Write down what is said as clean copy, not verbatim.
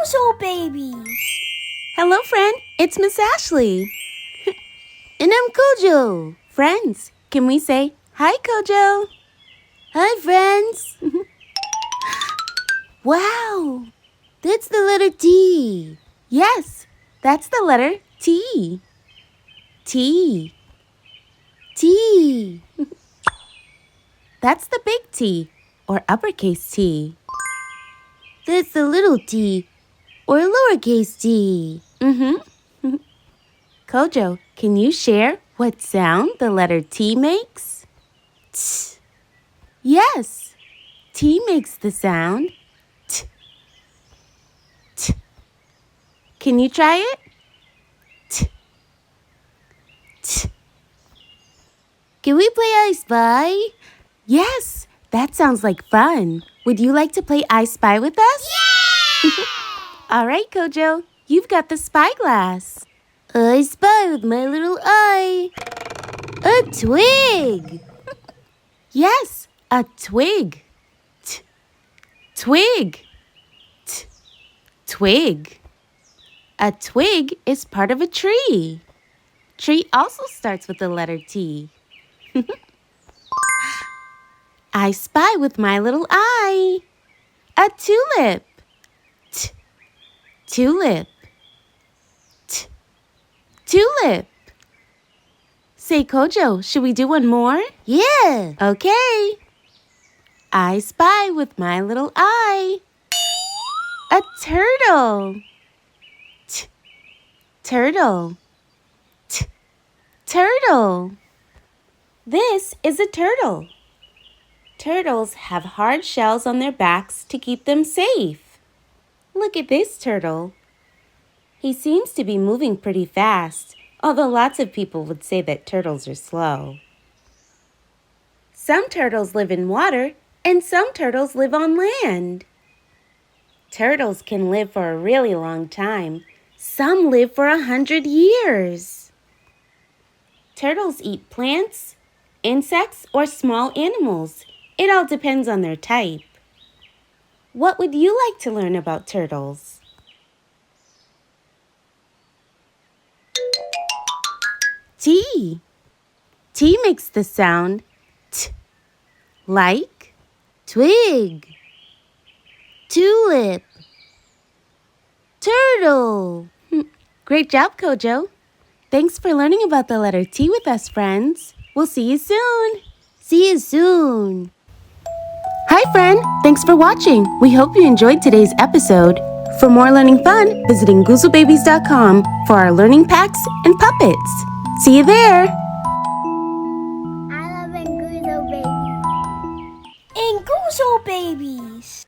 Nguzo Babies! Hello, friend. It's Miss Ashley. And I'm Kojo. Friends, can we say hi, Kojo? Hi, friends! Wow! That's the letter T. Yes, that's the letter T. T. T. That's the big T, or uppercase T. That's the little t, or lowercase t. Kojo, can you share what sound the letter T makes? T. Yes, T makes the sound T. T. Can you try it? T. T. Can we play I Spy? Yes, that sounds like fun. Would you like to play I Spy with us? Yeah! All right, Kojo, you've got the spyglass. I spy with my little eye. A twig. Yes, a twig. Twig. Twig. A twig is part of a tree. Tree also starts with the letter T. I spy with my little eye. A tulip. Tulip. Tulip. Say, Kojo, should we do one more? Yeah! Okay. I spy with my little eye. A turtle. Turtle. Turtle. This is a turtle. Turtles have hard shells on their backs to keep them safe. Look at this turtle. He seems to be moving pretty fast, although lots of people would say that turtles are slow. Some turtles live in water, and some turtles live on land. Turtles can live for a really long time. Some live for 100 years. Turtles eat plants, insects, or small animals. It all depends on their type. What would you like to learn about turtles? T. T makes the sound T, like Twig. Tulip. Turtle. Great job, Kojo. Thanks for learning about the letter T with us, friends. We'll see you soon. See you soon. Hi, friend. Thanks for watching. We hope you enjoyed today's episode. For more learning fun, visit nguzobabies.com for our learning packs and puppets. See you there. I love Nguzo Babies. Nguzo Babies.